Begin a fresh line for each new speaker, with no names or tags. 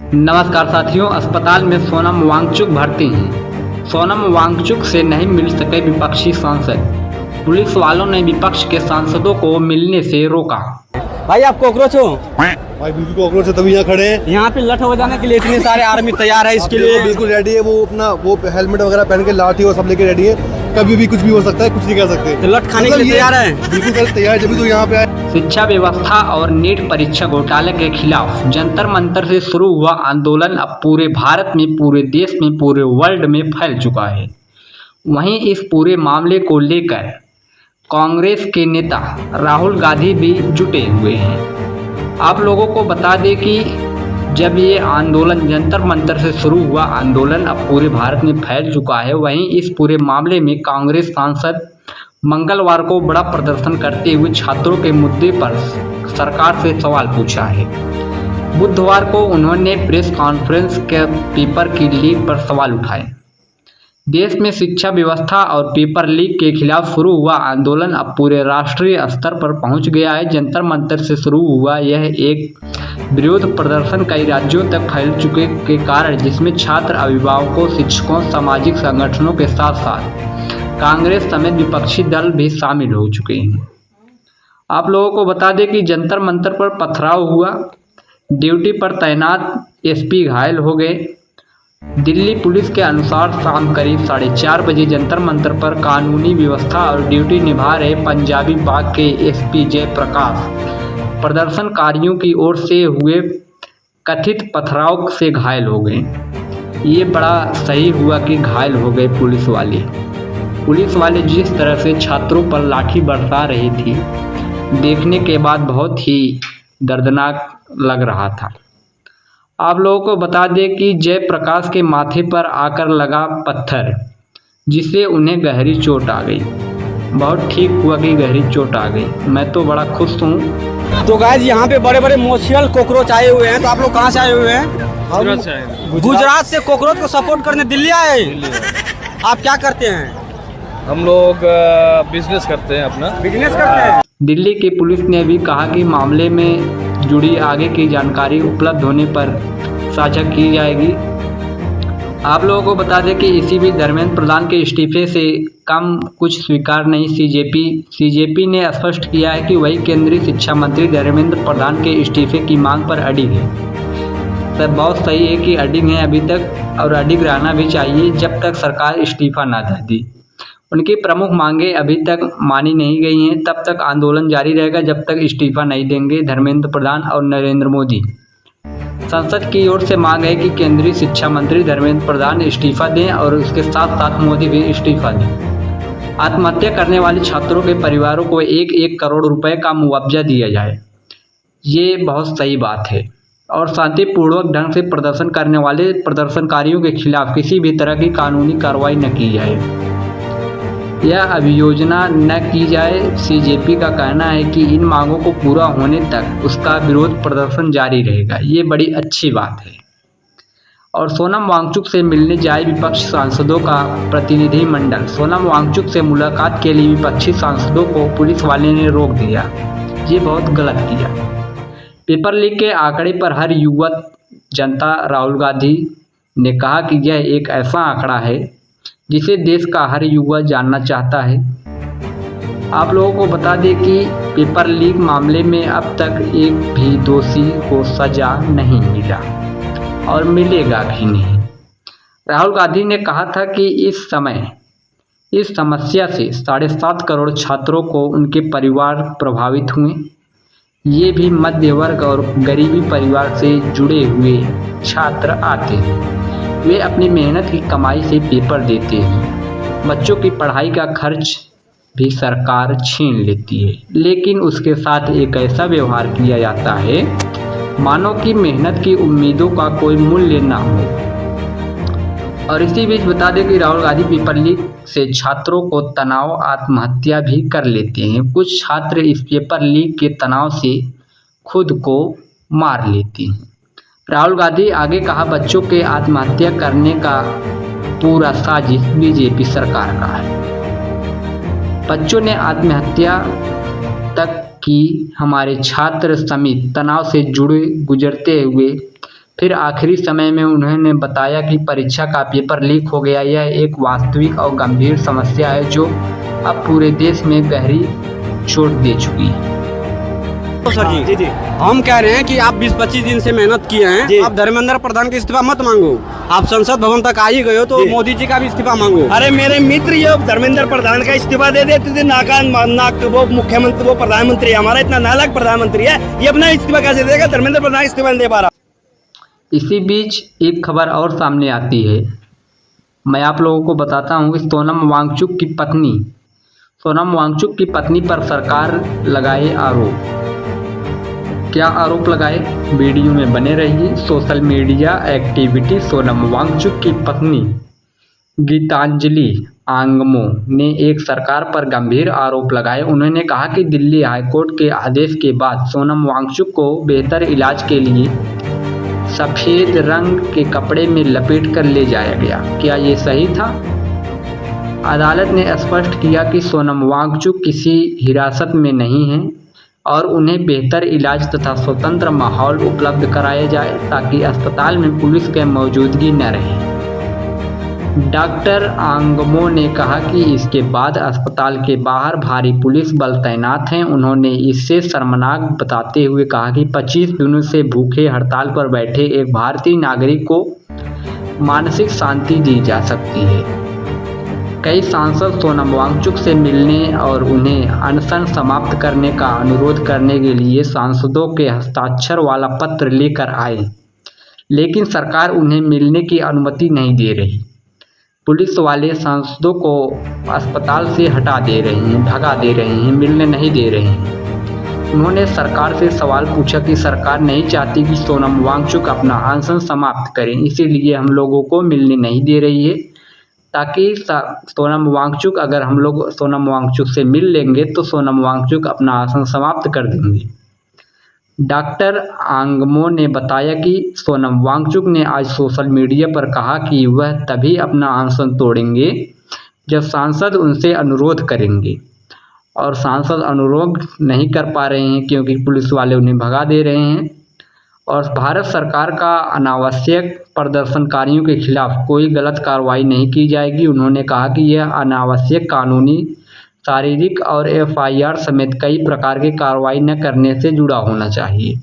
नमस्कार साथियों, अस्पताल में सोनम वांगचुक भर्ती हैं। सोनम वांगचुक से नहीं मिल सके विपक्षी सांसद। पुलिस वालों ने विपक्ष के सांसदों को मिलने से रोका।
भाई आप कॉकरोच हो?
भाई बिल्कुल कॉकरोच है, तभी यहाँ खड़े हैं।
यहाँ पे लठ हो जाने के लिए इतने सारे आर्मी तैयार है इसके लिए।
बिल्कुल रेडी है, वो अपना हेलमेट वगैरह पहन के, लाठी और सब लेके रेडी है। कभी भी कुछ भी हो सकता है, कुछ नहीं कह सकते।
तो लठ खाने के लिए तैयार है?
बिल्कुल तैयार है, जब तो यहाँ पे आए।
शिक्षा व्यवस्था और नीट परीक्षा घोटाले के खिलाफ जंतर मंतर से शुरू हुआ आंदोलन अब पूरे भारत में, पूरे देश में, पूरे वर्ल्ड में फैल चुका है। वहीं इस पूरे मामले को लेकर कांग्रेस के नेता राहुल गांधी भी जुटे हुए हैं। आप लोगों को बता दें कि जब ये आंदोलन जंतर मंतर से शुरू हुआ, आंदोलन अब पूरे भारत में फैल चुका है। वहीं इस पूरे मामले में कांग्रेस सांसद मंगलवार को बड़ा प्रदर्शन करते हुए छात्रों के मुद्दे पर सरकार से सवाल पूछा है। बुधवार को उन्होंने प्रेस कॉन्फ्रेंस के पेपर की लीक पर सवाल उठाए। देश में शिक्षा व्यवस्था और पेपर लीक के खिलाफ शुरू हुआ आंदोलन अब पूरे राष्ट्रीय स्तर पर पहुंच गया है। जंतर मंतर से शुरू हुआ यह एक विरोध प्रदर्शन कई राज्यों तक फैल चुके के कारण, जिसमें छात्र, अभिभावकों, शिक्षकों, सामाजिक संगठनों के साथ साथ कांग्रेस समेत विपक्षी दल भी शामिल हो चुके हैं। आप लोगों को बता दें कि जंतर मंतर पर पथराव हुआ। ड्यूटी पर तैनात एसपी घायल हो गए। दिल्ली पुलिस के अनुसार शाम करीब 4:30 बजे जंतर मंतर पर कानूनी व्यवस्था और ड्यूटी निभा रहे पंजाबी बाग के एसपी जयप्रकाश प्रदर्शनकारियों की ओर से हुए कथित पथराव से घायल हो गए। ये बड़ा सही हुआ कि घायल हो गए पुलिस वाले जिस तरह से छात्रों पर लाठी बरसा रही थी, देखने के बाद बहुत ही दर्दनाक लग रहा था। आप लोगों को बता दें कि जयप्रकाश के माथे पर आकर लगा पत्थर, जिससे उन्हें गहरी चोट आ गई। बहुत ठीक हुआ कि गहरी चोट आ गई। मैं तो बड़ा खुश हूँ।
तो गाइस यहाँ पे बड़े बड़े मोशियल कॉकरोच आए हुए हैं। तो आप लोग कहाँ से आए हुए हैं? गुजरात से कॉकरोच को सपोर्ट करने दिल्ली आए। आप क्या करते हैं?
हम लोग बिजनेस करते हैं, अपना
बिजनेस करते हैं।
दिल्ली की पुलिस ने भी कहा कि मामले में जुड़ी आगे की जानकारी उपलब्ध होने पर साझा की जाएगी। आप लोगों को बता दें कि इसी बीच धर्मेंद्र प्रधान के इस्तीफे से कम कुछ स्वीकार नहीं। सीजेपी ने स्पष्ट किया है कि वही केंद्रीय शिक्षा मंत्री धर्मेंद्र प्रधान के इस्तीफे की मांग पर अडिग है। सब बहुत सही है कि अडिग है अभी तक, और अडिग रहना भी चाहिए जब तक सरकार इस्तीफा ना दे दी। उनकी प्रमुख मांगें अभी तक मानी नहीं गई हैं, तब तक आंदोलन जारी रहेगा जब तक इस्तीफा नहीं देंगे धर्मेंद्र प्रधान और नरेंद्र मोदी। संसद की ओर से मांग है कि केंद्रीय शिक्षा मंत्री धर्मेंद्र प्रधान इस्तीफा दें और उसके साथ साथ मोदी भी इस्तीफा दें। आत्महत्या करने वाले छात्रों के परिवारों को 1-1 करोड़ रुपए का मुआवजा दिया जाए, ये बहुत सही बात है। और शांतिपूर्वक ढंग से प्रदर्शन करने वाले प्रदर्शनकारियों के खिलाफ किसी भी तरह की कानूनी कार्रवाई न की जाए या अभियोजना न की जाए। सीजेपी का कहना है कि इन मांगों को पूरा होने तक उसका विरोध प्रदर्शन जारी रहेगा। ये बड़ी अच्छी बात है। और सोनम वांगचुक से मिलने जाए विपक्षी सांसदों का प्रतिनिधिमंडल। सोनम वांगचुक से मुलाकात के लिए विपक्षी सांसदों को पुलिस वाले ने रोक दिया। ये बहुत गलत किया। पेपर लीक के आंकड़े पर हर युवा जनता राहुल गांधी ने कहा कि यह एक ऐसा आंकड़ा है जिसे देश का हर युवा जानना चाहता है। आप लोगों को बता दें कि पेपर लीक मामले में अब तक एक भी दोषी को सजा नहीं मिला और मिलेगा भी नहीं। राहुल गांधी ने कहा था कि इस समस्या से 7.5 करोड़ छात्रों को उनके परिवार प्रभावित हुए। ये भी मध्य वर्ग और गरीबी परिवार से जुड़े हुए छात्र आते हैं। वे अपनी मेहनत की कमाई से पेपर देते हैं। बच्चों की पढ़ाई का खर्च भी सरकार छीन लेती है, लेकिन उसके साथ एक ऐसा व्यवहार किया जाता है मानो कि मेहनत की उम्मीदों का कोई मूल्य ना हो। और इसी बीच बता दें कि राहुल गांधी पेपर लीक से छात्रों को तनाव, आत्महत्या भी कर लेते हैं। कुछ छात्र इस पेपर लीक के तनाव से खुद को मार लेते हैं। राहुल गांधी आगे कहा, बच्चों के आत्महत्या करने का पूरा साजिश बीजेपी सरकार का है। बच्चों ने आत्महत्या तक की। हमारे छात्र समिति तनाव से जुड़े गुजरते हुए फिर आखिरी समय में उन्होंने बताया कि परीक्षा का पेपर लीक हो गया। यह एक वास्तविक और गंभीर समस्या है जो अब पूरे देश में गहरी चोट दे चुकी है।
तो सर जी जी हम कह रहे हैं कि आप 20-25 दिन से मेहनत किए हैं, आप धर्मेंद्र प्रधान का इस्तीफा मत मांगो। आप संसद भवन तक आ ही गए हो तो मोदी जी का भी इस्तीफा मांगो।
अरे मेरे मित्र, ये धर्मेंद्र प्रधान का इस्तीफा दे देते थे। नाक वो मुख्यमंत्री, वो प्रधानमंत्री हमारा इतना नालायक प्रधानमंत्री है, ये अपना इस्तीफा कैसे देगा? धर्मेंद्र प्रधान इस्तीफा नहीं दे पा रहा।
इसी बीच एक खबर और सामने आती है। मैं आप लोगों को बताता हूँ कि सोनम वांगचुक की पत्नी पर सरकार लगाए आरोप। क्या आरोप लगाए, वीडियो में बने रहिए। Social media activity Sonam Wangchuk की पत्नी गीतांजलि आंगमो ने एक सरकार पर गंभीर आरोप लगाए। उन्होंने कहा कि दिल्ली हाईकोर्ट के आदेश के बाद सोनम वांगचुक को बेहतर इलाज के लिए सफ़ेद रंग के कपड़े में लपेट कर ले जाया गया। क्या ये सही था? अदालत ने स्पष्ट किया कि सोनम वांगचुक किसी हिरासत में नहीं हैं और उन्हें बेहतर इलाज तथा स्वतंत्र माहौल उपलब्ध कराया जाए ताकि अस्पताल में पुलिस की मौजूदगी न रहे। डॉक्टर आंगमो ने कहा कि इसके बाद अस्पताल के बाहर भारी पुलिस बल तैनात हैं। उन्होंने इससे शर्मनाक बताते हुए कहा कि 25 दिनों से भूखे हड़ताल पर बैठे एक भारतीय नागरिक को मानसिक शांति दी जा सकती है। कई सांसद सोनम वांगचुक से मिलने और उन्हें अनशन समाप्त करने का अनुरोध करने के लिए सांसदों के हस्ताक्षर वाला पत्र लेकर आए, लेकिन सरकार उन्हें मिलने की अनुमति नहीं दे रही। पुलिस वाले सांसदों को अस्पताल से हटा दे रहे हैं, भगा दे रहे हैं, मिलने नहीं दे रहे हैं। उन्होंने सरकार से सवाल पूछा कि सरकार नहीं चाहती कि सोनम वांगचुक अपना अनशन समाप्त करें, इसीलिए हम लोगों को मिलने नहीं दे रही है, ताकि सोनम वांगचुक, अगर हम लोग सोनम वांगचुक से मिल लेंगे तो सोनम वांगचुक अपना अनशन समाप्त कर देंगे। डॉक्टर आंगमो ने बताया कि सोनम वांगचुक ने आज सोशल मीडिया पर कहा कि वह तभी अपना अनशन तोड़ेंगे जब सांसद उनसे अनुरोध करेंगे, और सांसद अनुरोध नहीं कर पा रहे हैं क्योंकि पुलिस वाले उन्हें भगा दे रहे हैं। और भारत सरकार का अनावश्यक प्रदर्शनकारियों के खिलाफ कोई गलत कार्रवाई नहीं की जाएगी। उन्होंने कहा कि यह अनावश्यक कानूनी, शारीरिक और FIR समेत कई प्रकार की कार्रवाई न करने से जुड़ा होना चाहिए।